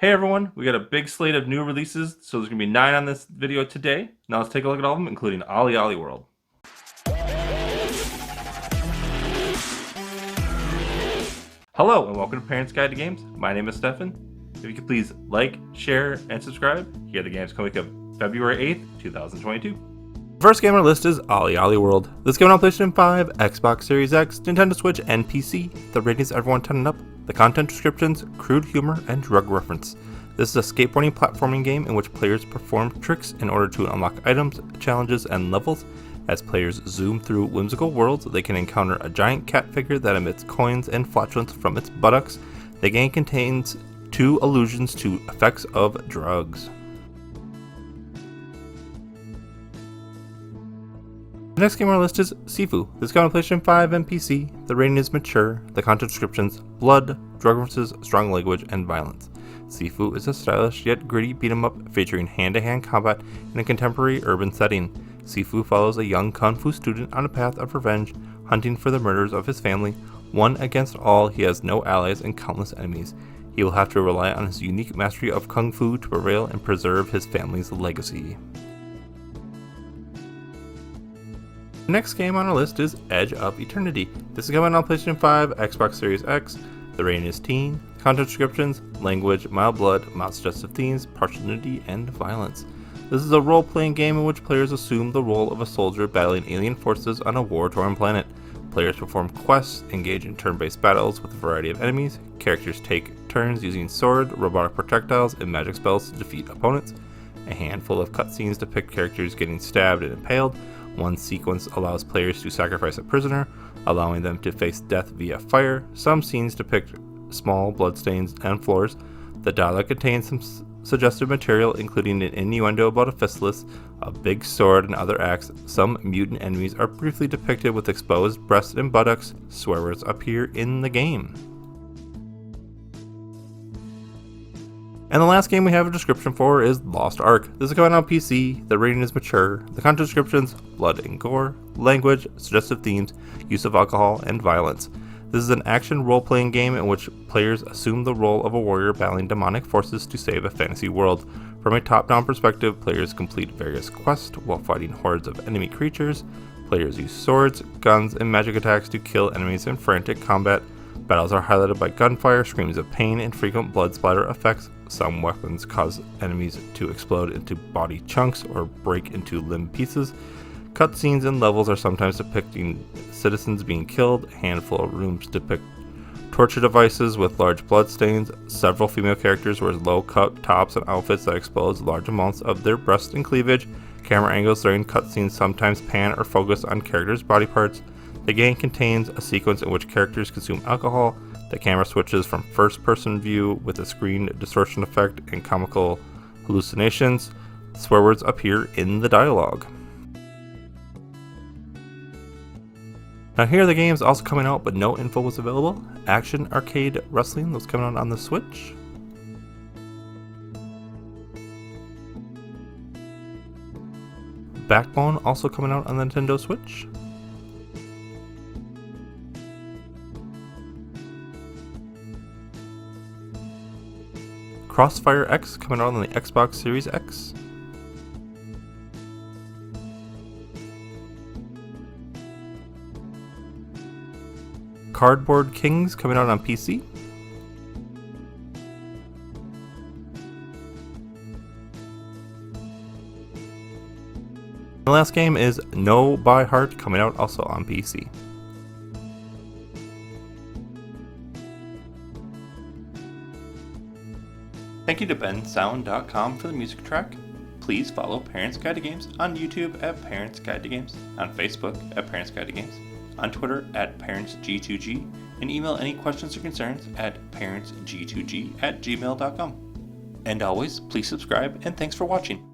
Hey everyone, we got a big slate of new releases, so there's going to be 9 on this video today. Now let's take a look at all of them, including OlliOlli World. Hello and welcome to Parents Guide to Games. My name is Stefan. If you could please like, share, and subscribe. Here are the games coming up February 8th, 2022. First game on our list is OlliOlli World. This game on PlayStation 5, Xbox Series X, Nintendo Switch, and PC. The ratings everyone 10 and up. The content descriptions, crude humor, and drug reference. This is a skateboarding platforming game in which players perform tricks in order to unlock items, challenges, and levels. As players zoom through whimsical worlds, they can encounter a giant cat figure that emits coins and flatulence from its buttocks. The game contains 2 allusions to effects of drugs. The next game on our list is Sifu. This game on PlayStation 5 and PC. The rating is mature. The content descriptions: blood, drug references, strong language, and violence. Sifu is a stylish yet gritty beat-em-up featuring hand-to-hand combat in a contemporary urban setting. Sifu follows a young kung fu student on a path of revenge, hunting for the murders of his family. One against all, he has no allies and countless enemies. He will have to rely on his unique mastery of kung fu to prevail and preserve his family's legacy. The next game on our list is Edge of Eternity. This is coming on PlayStation 5, Xbox Series X. The rating is teen. Content descriptions: language, mild blood, mild suggestive themes, partial nudity, and violence. This is a role-playing game in which players assume the role of a soldier battling alien forces on a war-torn planet. Players perform quests, engage in turn-based battles with a variety of enemies. Characters take turns using sword, robotic projectiles, and magic spells to defeat opponents. A handful of cutscenes depict characters getting stabbed and impaled. One sequence allows players to sacrifice a prisoner, allowing them to face death via fire. Some scenes depict small bloodstains and floors. The dialogue contains some suggestive material, including an innuendo about a fistulus, a big sword, and other acts. Some mutant enemies are briefly depicted with exposed breasts and buttocks. Swear words appear in the game. And the last game we have a description for is Lost Ark. This is coming on PC. The rating is mature. The content descriptions: blood and gore, language, suggestive themes, use of alcohol, and violence. This is an action role-playing game in which players assume the role of a warrior battling demonic forces to save a fantasy world. From a top-down perspective, players complete various quests while fighting hordes of enemy creatures. Players use swords, guns, and magic attacks to kill enemies in frantic combat. Battles are highlighted by gunfire, screams of pain, and frequent blood splatter effects. Some weapons cause enemies to explode into body chunks or break into limb pieces. Cutscenes and levels are sometimes depicting citizens being killed. A handful of rooms depict torture devices with large bloodstains. Several female characters wear low-cut tops and outfits that expose large amounts of their breast and cleavage. Camera angles during cutscenes sometimes pan or focus on characters' body parts. The game contains a sequence in which characters consume alcohol. The camera switches from first-person view with a screen distortion effect and comical hallucinations. Swear words appear in the dialogue. Now here are the games also coming out, but no info was available. Action Arcade Wrestling was coming out on the Switch. Backbone also coming out on the Nintendo Switch. Crossfire X coming out on the Xbox Series X. Kardboard Kings coming out on PC. The last game is No by Heart coming out also on PC. Thank you to bensound.com for the music track. Please follow Parents Guide to Games on YouTube at Parents Guide to Games, on Facebook at Parents Guide to Games, on Twitter at ParentsG2G, and email any questions or concerns at parentsg2g@gmail.com. And always, please subscribe, and thanks for watching.